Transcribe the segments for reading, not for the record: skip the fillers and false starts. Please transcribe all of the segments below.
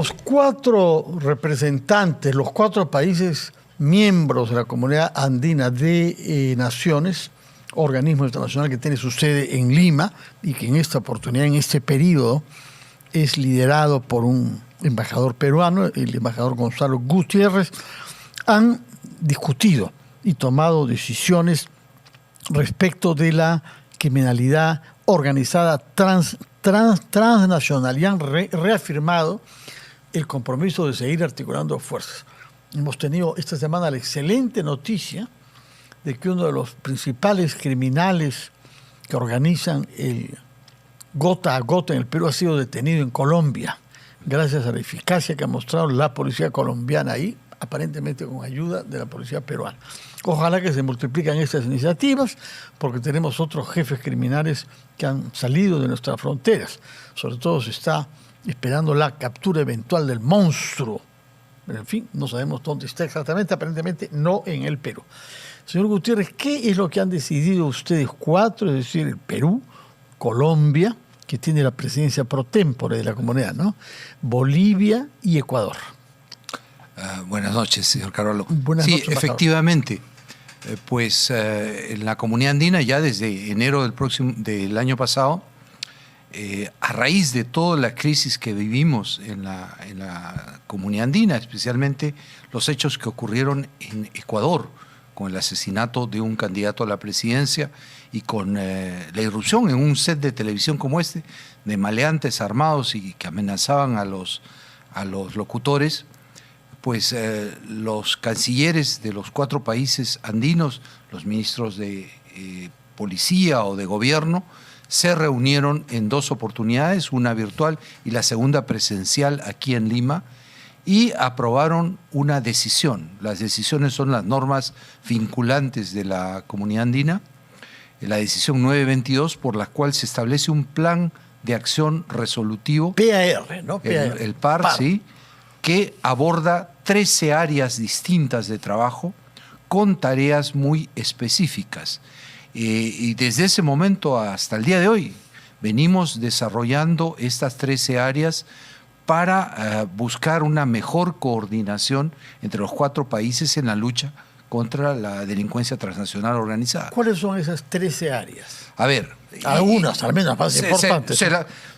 Los cuatro representantes, los cuatro países miembros de la Comunidad Andina de Naciones, organismo internacional que tiene su sede en Lima y que en esta oportunidad, en este periodo, es liderado por un embajador peruano, el embajador Gonzalo Gutiérrez, han discutido y tomado decisiones respecto de la criminalidad organizada transnacional y han reafirmado el compromiso de seguir articulando fuerzas. Hemos tenido esta semana la excelente noticia de que uno de los principales criminales que organizan el gota a gota en el Perú ha sido detenido en Colombia, gracias a la eficacia que ha mostrado la policía colombiana ahí, aparentemente con ayuda de la policía peruana. Ojalá que se multipliquen estas iniciativas, porque tenemos otros jefes criminales que han salido de nuestras fronteras. Sobre todo se está esperando la captura eventual del monstruo. Pero en fin, no sabemos dónde está exactamente, aparentemente no en el Perú. Señor Gutiérrez, ¿qué es lo que han decidido ustedes cuatro? Es decir, el Perú, Colombia, que tiene la presidencia pro tempore de la comunidad, ¿no? Bolivia y Ecuador. Buenas noches, señor Carvalho. Buenas noches, efectivamente. En la Comunidad Andina, ya desde enero del año pasado, a raíz de toda la crisis que vivimos en la Comunidad Andina, especialmente los hechos que ocurrieron en Ecuador, con el asesinato de un candidato a la presidencia y con la irrupción en un set de televisión como este, de maleantes armados y que amenazaban a los locutores, pues los cancilleres de los cuatro países andinos, los ministros de policía o de gobierno, se reunieron en dos oportunidades, una virtual y la segunda presencial aquí en Lima, y aprobaron una decisión. Las decisiones son las normas vinculantes de la Comunidad Andina, la decisión 922, por la cual se establece un plan de acción resolutivo. PAR, ¿no? El PAR, sí, que aborda 13 áreas distintas de trabajo con tareas muy específicas. Y desde ese momento hasta el día de hoy venimos desarrollando estas 13 áreas para buscar una mejor coordinación entre los cuatro países en la lucha contra la delincuencia transnacional organizada. ¿Cuáles son esas 13 áreas? A ver. Algunas, al menos, más importantes.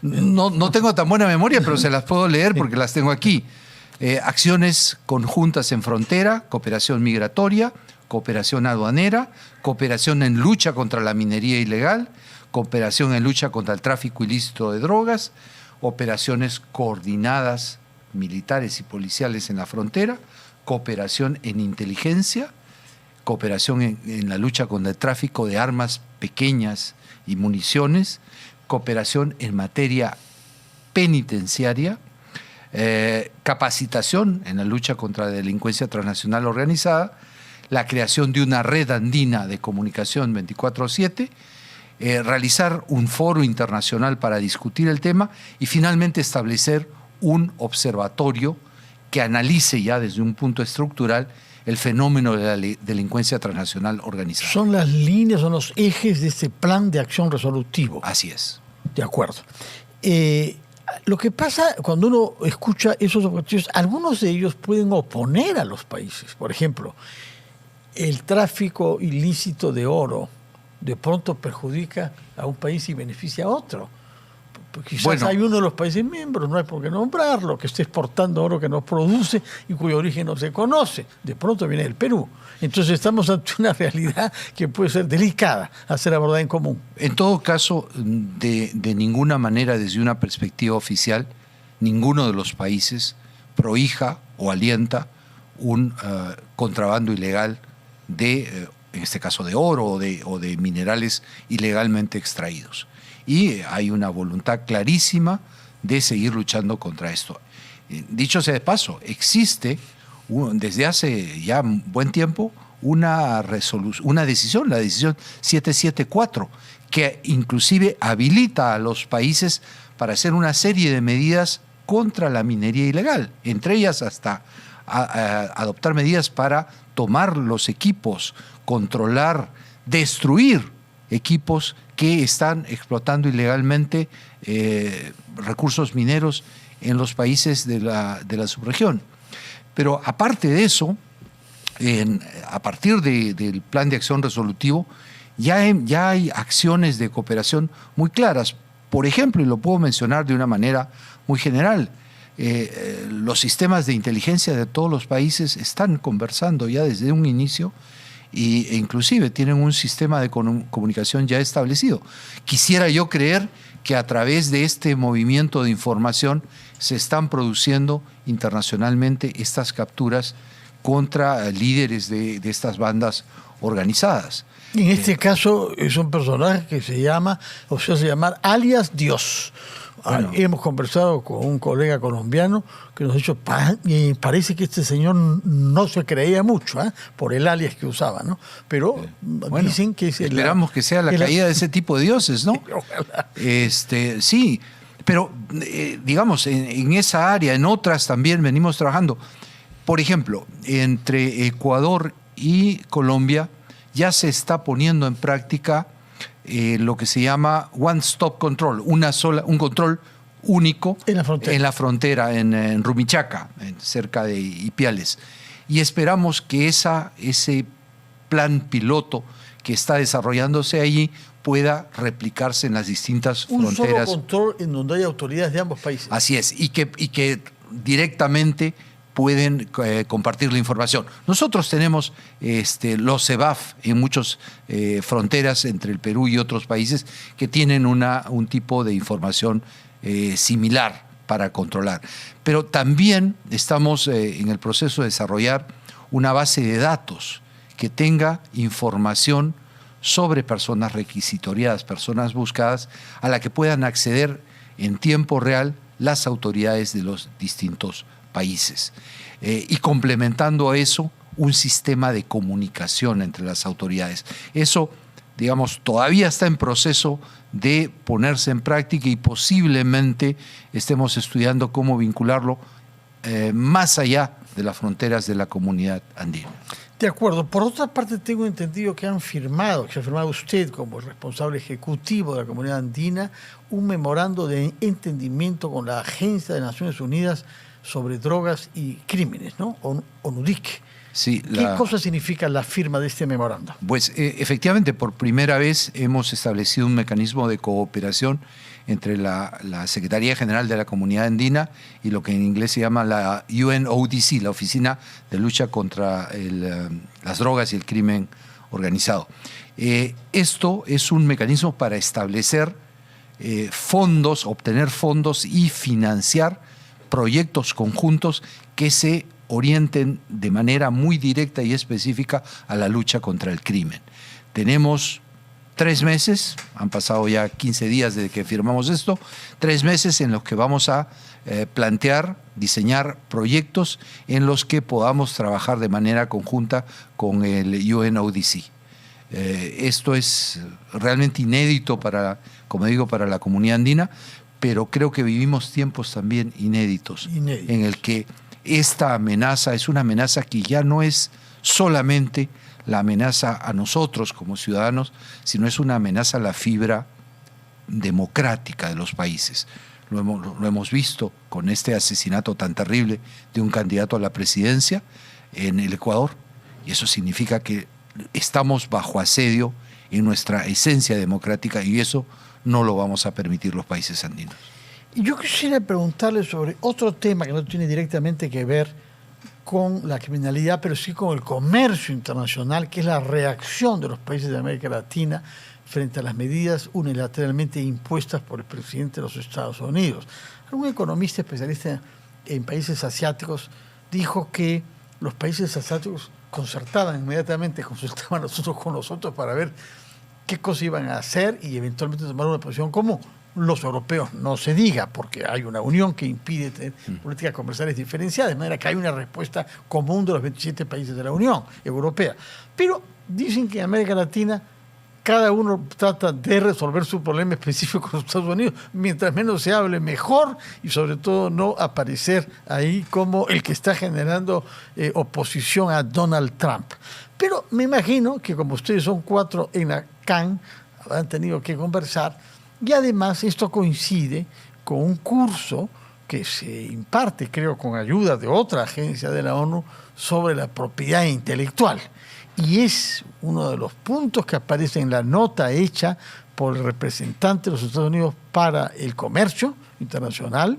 No tengo tan buena memoria, pero se las puedo leer porque las tengo aquí. Acciones conjuntas en frontera, cooperación migratoria, cooperación aduanera, cooperación en lucha contra la minería ilegal, cooperación en lucha contra el tráfico ilícito de drogas, operaciones coordinadas militares y policiales en la frontera, cooperación en inteligencia, cooperación en la lucha contra el tráfico de armas pequeñas y municiones, cooperación en materia penitenciaria, capacitación en la lucha contra la delincuencia transnacional organizada, la creación de una red andina de comunicación 24/7, realizar un foro internacional para discutir el tema y finalmente establecer un observatorio que analice ya desde un punto estructural el fenómeno de la delincuencia transnacional organizada. Son las líneas, son los ejes de este plan de acción resolutivo. Así es. De acuerdo. Lo que pasa cuando uno escucha esos objetivos, algunos de ellos pueden oponer a los países. Por ejemplo, el tráfico ilícito de oro de pronto perjudica a un país y beneficia a otro. Quizás hay uno de los países miembros, no hay por qué nombrarlo, que esté exportando oro que no produce y cuyo origen no se conoce. De pronto viene del Perú. Entonces estamos ante una realidad que puede ser delicada a ser abordada en común. En todo caso, de ninguna manera, desde una perspectiva oficial, ninguno de los países prohija o alienta un contrabando ilegal de, en este caso, de oro o de minerales ilegalmente extraídos. Y hay una voluntad clarísima de seguir luchando contra esto. Dicho sea de paso, existe desde hace ya buen tiempo una decisión, la decisión 774, que inclusive habilita a los países para hacer una serie de medidas contra la minería ilegal, entre ellas hasta adoptar medidas para tomar los equipos, controlar, destruir equipos que están explotando ilegalmente recursos mineros en los países de la subregión. Pero aparte de eso, a partir del Plan de Acción Resolutivo, ya hay acciones de cooperación muy claras. Por ejemplo, y lo puedo mencionar de una manera muy general, los sistemas de inteligencia de todos los países están conversando ya desde un inicio e inclusive tienen un sistema de comunicación ya establecido. Quisiera yo creer que a través de este movimiento de información se están produciendo internacionalmente estas capturas contra líderes de estas bandas organizadas. En este caso es un personaje que se llama, o se hace llamar alias Dios. Bueno, hemos conversado con un colega colombiano que nos ha dicho, parece que este señor no se creía mucho, por el alias que usaba, ¿no? Pero bueno, dicen que esperamos que sea la caída de ese tipo de dioses, ¿no? Ojalá. Sí, pero digamos, en esa área, en otras también venimos trabajando. Por ejemplo, entre Ecuador y Colombia ya se está poniendo en práctica lo que se llama One Stop Control, un control único en la frontera, en Rumichaca, cerca de Ipiales. Y esperamos que ese plan piloto que está desarrollándose allí pueda replicarse en las distintas fronteras. Un solo control en donde hay autoridades de ambos países. Así es, y que directamente pueden compartir la información. Nosotros tenemos los CEBAF en muchas fronteras entre el Perú y otros países que tienen un tipo de información similar para controlar. Pero también estamos en el proceso de desarrollar una base de datos que tenga información sobre personas requisitoriadas, personas buscadas, a la que puedan acceder en tiempo real las autoridades de los distintos países. Y complementando a eso, un sistema de comunicación entre las autoridades. Eso, digamos, todavía está en proceso de ponerse en práctica y posiblemente estemos estudiando cómo vincularlo más allá de las fronteras de la comunidad andina. De acuerdo. Por otra parte, tengo entendido que ha firmado usted como responsable ejecutivo de la comunidad andina un memorando de entendimiento con la Agencia de Naciones Unidas sobre Drogas y Crímenes, ¿no? ONUDIC. Sí, ¿Qué cosa significa la firma de este memorando? Pues efectivamente, por primera vez hemos establecido un mecanismo de cooperación entre la Secretaría General de la Comunidad Andina y lo que en inglés se llama la UNODC, la Oficina de Lucha contra las Drogas y el Crimen Organizado. Esto es un mecanismo para establecer fondos, obtener fondos y financiar proyectos conjuntos que se orienten de manera muy directa y específica a la lucha contra el crimen. Tenemos 3 meses, han pasado ya 15 días desde que firmamos esto, 3 meses en los que vamos a plantear, diseñar proyectos en los que podamos trabajar de manera conjunta con el UNODC. Esto es realmente inédito como digo, para la comunidad andina, pero creo que vivimos tiempos también inéditos. En el que esta amenaza es una amenaza que ya no es solamente la amenaza a nosotros como ciudadanos, sino es una amenaza a la fibra democrática de los países. Lo hemos visto con este asesinato tan terrible de un candidato a la presidencia en el Ecuador, y eso significa que estamos bajo asedio en nuestra esencia democrática, y eso no lo vamos a permitir los países andinos. Y yo quisiera preguntarle sobre otro tema que no tiene directamente que ver con la criminalidad, pero sí con el comercio internacional, que es la reacción de los países de América Latina frente a las medidas unilateralmente impuestas por el presidente de los Estados Unidos. Un economista especialista en países asiáticos dijo que los países asiáticos inmediatamente consultaban nosotros con nosotros para ver qué cosas iban a hacer y eventualmente tomar una posición común. Los europeos no se diga, porque hay una unión que impide tener políticas comerciales diferenciadas, de manera que hay una respuesta común de los 27 países de la Unión Europea. Pero dicen que en América Latina cada uno trata de resolver su problema específico con los Estados Unidos. Mientras menos se hable, mejor, y sobre todo no aparecer ahí como el que está generando oposición a Donald Trump. Pero me imagino que como ustedes son 4 en la CAN, han tenido que conversar, y además esto coincide con un curso que se imparte, creo, con ayuda de otra agencia de la ONU, sobre la propiedad intelectual. Y es uno de los puntos que aparece en la nota hecha por el representante de los Estados Unidos para el comercio internacional,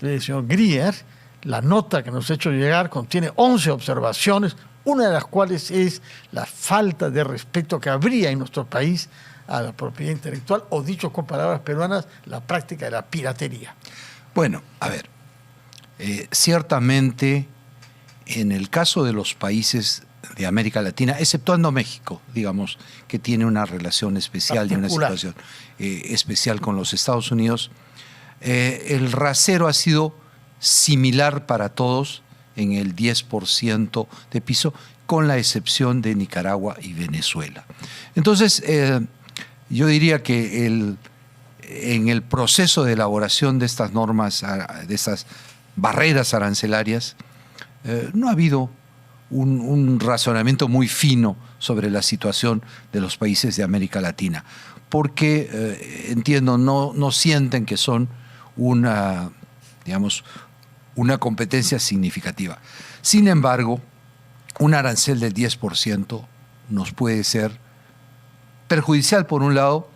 el señor Greer. La nota que nos ha hecho llegar contiene 11 observaciones, una de las cuales es la falta de respeto que habría en nuestro país a la propiedad intelectual, o dicho con palabras peruanas, la práctica de la piratería. Bueno, a ver, ciertamente en el caso de los países de América Latina, exceptuando México, digamos, que tiene una relación especial y una situación especial con los Estados Unidos, el rasero ha sido similar para todos en el 10% de piso, con la excepción de Nicaragua y Venezuela. Entonces, yo diría que en el proceso de elaboración de estas normas, de estas barreras arancelarias, no ha habido un razonamiento muy fino sobre la situación de los países de América Latina, porque, entiendo, no sienten que son una competencia significativa. Sin embargo, un arancel del 10% nos puede ser perjudicial por un lado,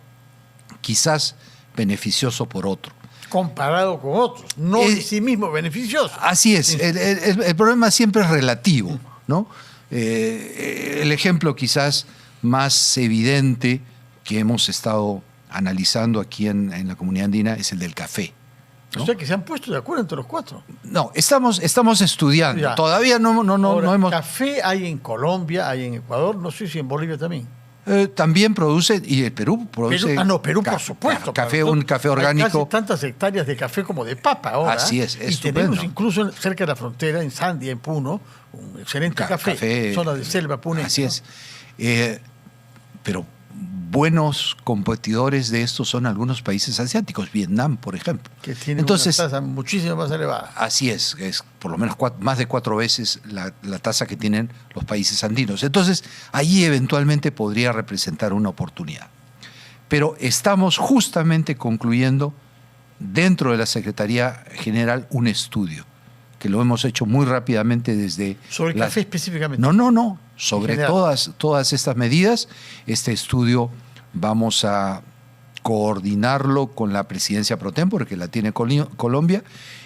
quizás beneficioso por otro. Comparado con otros, no en sí mismo beneficioso. Así es, el problema siempre es relativo, ¿no? El ejemplo quizás más evidente que hemos estado analizando aquí en la comunidad andina es el del café, ¿no? O sea que se han puesto de acuerdo entre los cuatro. No, estamos estudiando. Ya. Todavía no hemos... Café hay en Colombia, hay en Ecuador, no sé si en Bolivia también. También produce, y el Perú produce... Perú por supuesto. Un café orgánico. Hay casi tantas hectáreas de café como de papa ahora. Así es, y tenemos incluso cerca de la frontera, en Sandia, en Puno, un excelente café, zona de selva punense. Así es. Pero buenos competidores de estos son algunos países asiáticos, Vietnam, por ejemplo. Que tienen una tasa muchísimo más elevada. Así es por lo menos más de 4 veces la tasa que tienen los países andinos. Entonces, allí eventualmente podría representar una oportunidad. Pero estamos justamente concluyendo dentro de la Secretaría General un estudio, que lo hemos hecho muy rápidamente desde... ¿Sobre el café específicamente? No. Sobre todas estas medidas. Este estudio vamos a coordinarlo con la presidencia pro tempore, que la tiene Colombia,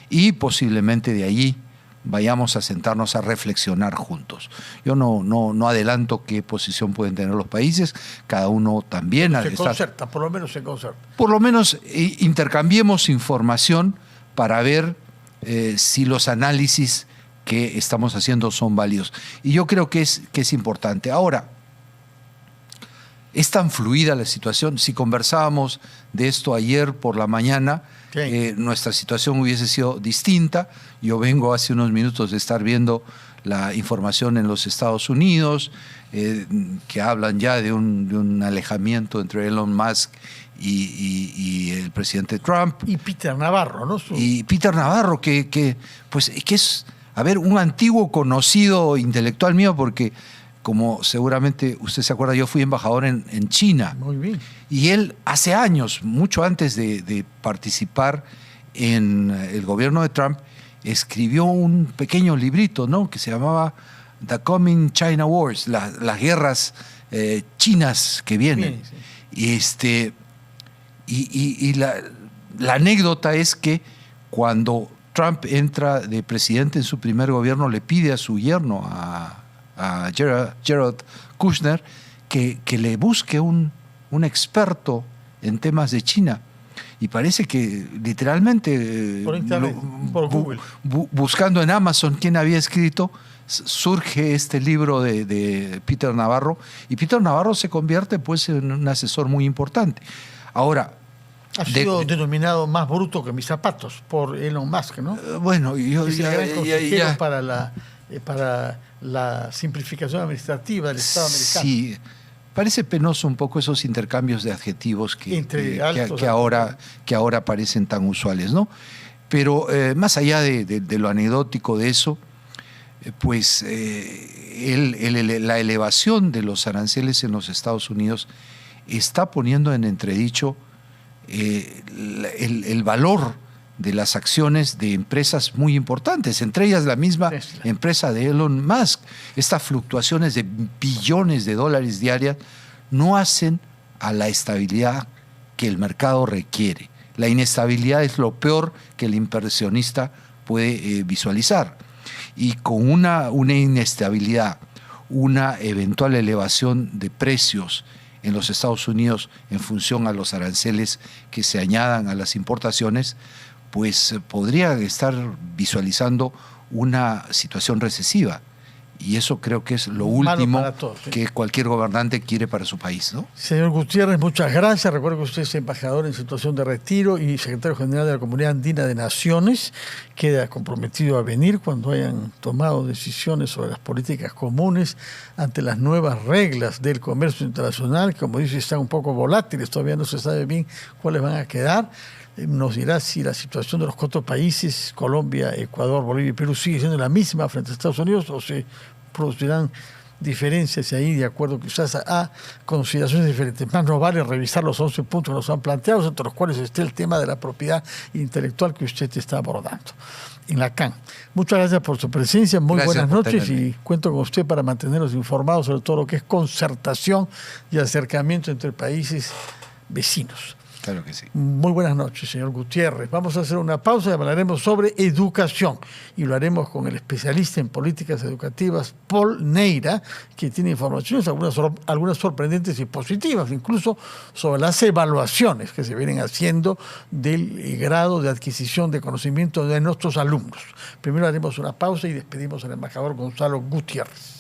y posiblemente de allí vayamos a sentarnos a reflexionar juntos. Yo no adelanto qué posición pueden tener los países, cada uno también... Por lo menos se concerta. Por lo menos intercambiemos información para ver si los análisis que estamos haciendo son válidos. Y yo creo que es importante. Ahora, es tan fluida la situación. Si conversábamos de esto ayer por la mañana, nuestra situación hubiese sido distinta. Yo vengo hace unos minutos de estar viendo la información en los Estados Unidos, que hablan ya de un alejamiento entre Elon Musk y el presidente Trump. Y Peter Navarro, ¿no? Y Peter Navarro, que es, un antiguo conocido intelectual mío, porque, como seguramente usted se acuerda, yo fui embajador en China. Muy bien. Y él, hace años, mucho antes de participar en el gobierno de Trump, escribió un pequeño librito, ¿no?, que se llamaba The Coming China Wars, las guerras chinas que vienen. Bien, sí. Y la anécdota es que cuando Trump entra de presidente en su primer gobierno, le pide a su yerno, a Jared Kushner, que le busque un experto en temas de China. Y parece que literalmente, por internet, por Google, buscando en Amazon quién había escrito, surge este libro de Peter Navarro, y Peter Navarro se convierte pues en un asesor muy importante. Ahora, ha sido denominado más bruto que mis zapatos por Elon Musk, ¿no? Bueno, yo es el gran consejero para la simplificación administrativa del Estado americano. Sí, parece penoso un poco esos intercambios de adjetivos que ahora parecen tan usuales, ¿no? Pero más allá de lo anecdótico de eso, pues la elevación de los aranceles en los Estados Unidos está poniendo en entredicho el valor de las acciones de empresas muy importantes, entre ellas la misma Tesla. empresa de Elon Musk. Estas fluctuaciones de billones de dólares diarias no hacen a la estabilidad que el mercado requiere. La inestabilidad es lo peor que el inversionista puede visualizar. Y con una inestabilidad, una eventual elevación de precios en los Estados Unidos en función a los aranceles que se añadan a las importaciones, pues podría estar visualizando una situación recesiva. Y eso creo que es lo último que cualquier gobernante quiere para su país, ¿no? Señor Gutiérrez, muchas gracias. Recuerdo que usted es embajador en situación de retiro y secretario general de la Comunidad Andina de Naciones. Queda comprometido a venir cuando hayan tomado decisiones sobre las políticas comunes ante las nuevas reglas del comercio internacional, que, como dice, están un poco volátiles. Todavía no se sabe bien cuáles van a quedar. Nos dirá si la situación de los 4 países, Colombia, Ecuador, Bolivia y Perú, sigue siendo la misma frente a Estados Unidos o se producirán diferencias ahí de acuerdo quizás a consideraciones diferentes. Más nos vale revisar los 11 puntos que nos han planteado, entre los cuales está el tema de la propiedad intelectual que usted está abordando en la CAN. Muchas gracias por su presencia, muy buenas noches y cuento con usted para mantenernos informados sobre todo lo que es concertación y acercamiento entre países vecinos. Claro que sí. Muy buenas noches, señor Gutiérrez. Vamos a hacer una pausa y hablaremos sobre educación. Y lo haremos con el especialista en políticas educativas, Paul Neira, que tiene informaciones, algunas sorprendentes y positivas, incluso sobre las evaluaciones que se vienen haciendo del grado de adquisición de conocimiento de nuestros alumnos. Primero haremos una pausa y despedimos al embajador Gonzalo Gutiérrez.